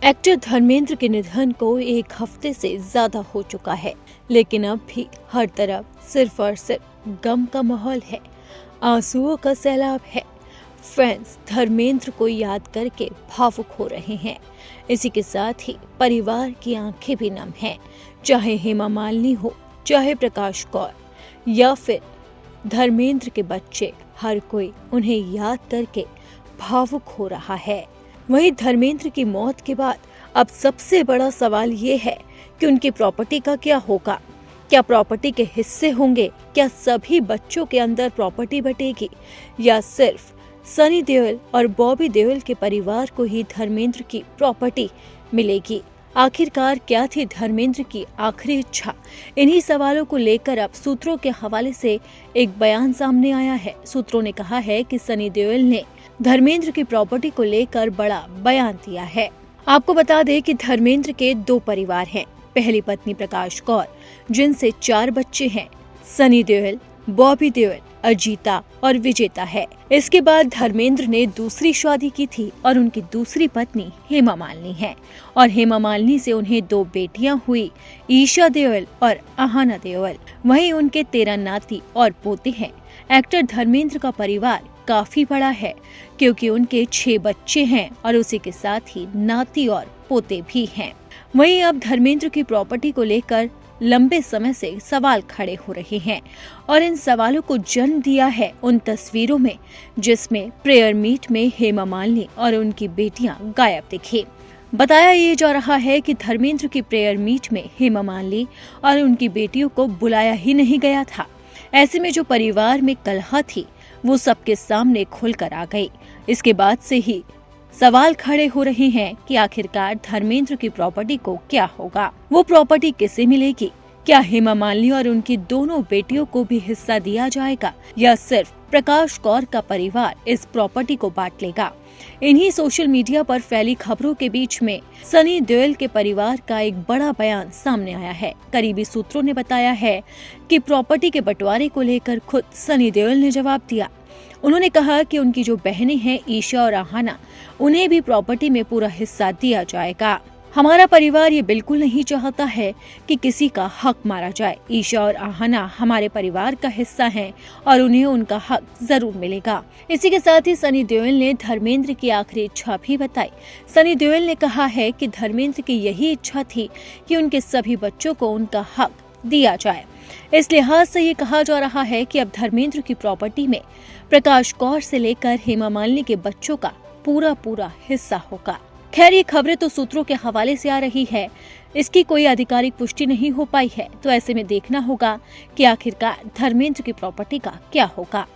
Actor Dharmendra के निधन को एक हफ्ते से ज्यादा हो चुका है, लेकिन अब भी हर तरफ सिर्फ और सिर्फ गम का माहौल है, आंसुओं का सैलाब है। फैंस धर्मेंद्र को याद करके भावुक हो रहे हैं। इसी के साथ ही परिवार की आंखें भी नम हैं, चाहे हेमा मालिनी हो, चाहे प्रकाश कौर या फिर धर्मेंद्र के बच्चे, हर कोई उन्हें याद करके भावुक हो रहा है। वहीं धर्मेंद्र की मौत के बाद अब सबसे बड़ा सवाल ये है कि उनकी प्रॉपर्टी का क्या होगा। क्या प्रॉपर्टी के हिस्से होंगे? क्या सभी बच्चों के अंदर प्रॉपर्टी बटेगी, या सिर्फ सनी देओल और बॉबी देओल के परिवार को ही धर्मेंद्र की प्रॉपर्टी मिलेगी? आखिरकार क्या थी धर्मेंद्र की आखिरी इच्छा? इन्हीं सवालों को लेकर अब सूत्रों के हवाले से एक बयान सामने आया है। सूत्रों ने कहा है कि सनी देओल ने धर्मेंद्र की प्रॉपर्टी को लेकर बड़ा बयान दिया है। आपको बता दें कि धर्मेंद्र के 2 परिवार हैं। पहली पत्नी प्रकाश कौर, जिनसे 4 बच्चे हैं, सनी देओल, बॉबी देओल, अजीता और विजेता है। इसके बाद धर्मेंद्र ने दूसरी शादी की थी और उनकी दूसरी पत्नी हेमा मालिनी है, और हेमा मालिनी से उन्हें 2 बेटियां हुई, ईशा देओल और आहाना देओल। वहीं उनके 13 नाती और पोते हैं। एक्टर धर्मेंद्र का परिवार काफी बड़ा है, क्योंकि उनके 6 बच्चे हैं और उसी के साथ ही नाती और पोते भी हैं। वहीं अब धर्मेंद्र की प्रॉपर्टी को लेकर लंबे समय से सवाल खड़े हो रहे हैं, और इन सवालों को जन्म दिया है उन तस्वीरों में जिसमें प्रेयर मीट में हेमा मालिनी और उनकी बेटियां गायब दिखी। बताया ये जा रहा है कि धर्मेंद्र की प्रेयर मीट में हेमा मालिनी और उनकी बेटियों को बुलाया ही नहीं गया था। ऐसे में जो परिवार में कलह थी वो सबके सामने खुलकर आ गई। इसके बाद से ही सवाल खड़े हो रहे हैं कि आखिरकार धर्मेंद्र की प्रॉपर्टी को क्या होगा, वो प्रॉपर्टी किसे मिलेगी? क्या हेमा मालिनी और उनकी दोनों बेटियों को भी हिस्सा दिया जाएगा, या सिर्फ प्रकाश कौर का परिवार इस प्रॉपर्टी को बांट लेगा? इन्हीं सोशल मीडिया पर फैली खबरों के बीच में सनी देओल के परिवार का एक बड़ा बयान सामने आया है। करीबी सूत्रों ने बताया है कि प्रॉपर्टी के बंटवारे को लेकर खुद सनी देओल ने जवाब दिया। उन्होंने कहा कि उनकी जो बहनें हैं, ईशा और आहाना, उन्हें भी प्रॉपर्टी में पूरा हिस्सा दिया जाएगा। हमारा परिवार ये बिल्कुल नहीं चाहता है कि किसी का हक मारा जाए। ईशा और आहाना हमारे परिवार का हिस्सा हैं और उन्हें उनका हक जरूर मिलेगा। इसी के साथ ही सनी देओल ने धर्मेंद्र की आखिरी इच्छा भी बताई। सनी देओल ने कहा है कि धर्मेंद्र की यही इच्छा थी कि उनके सभी बच्चों को उनका हक दिया जाए। इस लिहाज से ये कहा जा रहा है कि अब धर्मेंद्र की प्रॉपर्टी में प्रकाश कौर से लेकर हेमा मालिनी के बच्चों का पूरा हिस्सा होगा। खैर, ये खबरें तो सूत्रों के हवाले से आ रही है, इसकी कोई आधिकारिक पुष्टि नहीं हो पाई है। तो ऐसे में देखना होगा कि आखिरकार धर्मेंद्र की प्रॉपर्टी का क्या होगा।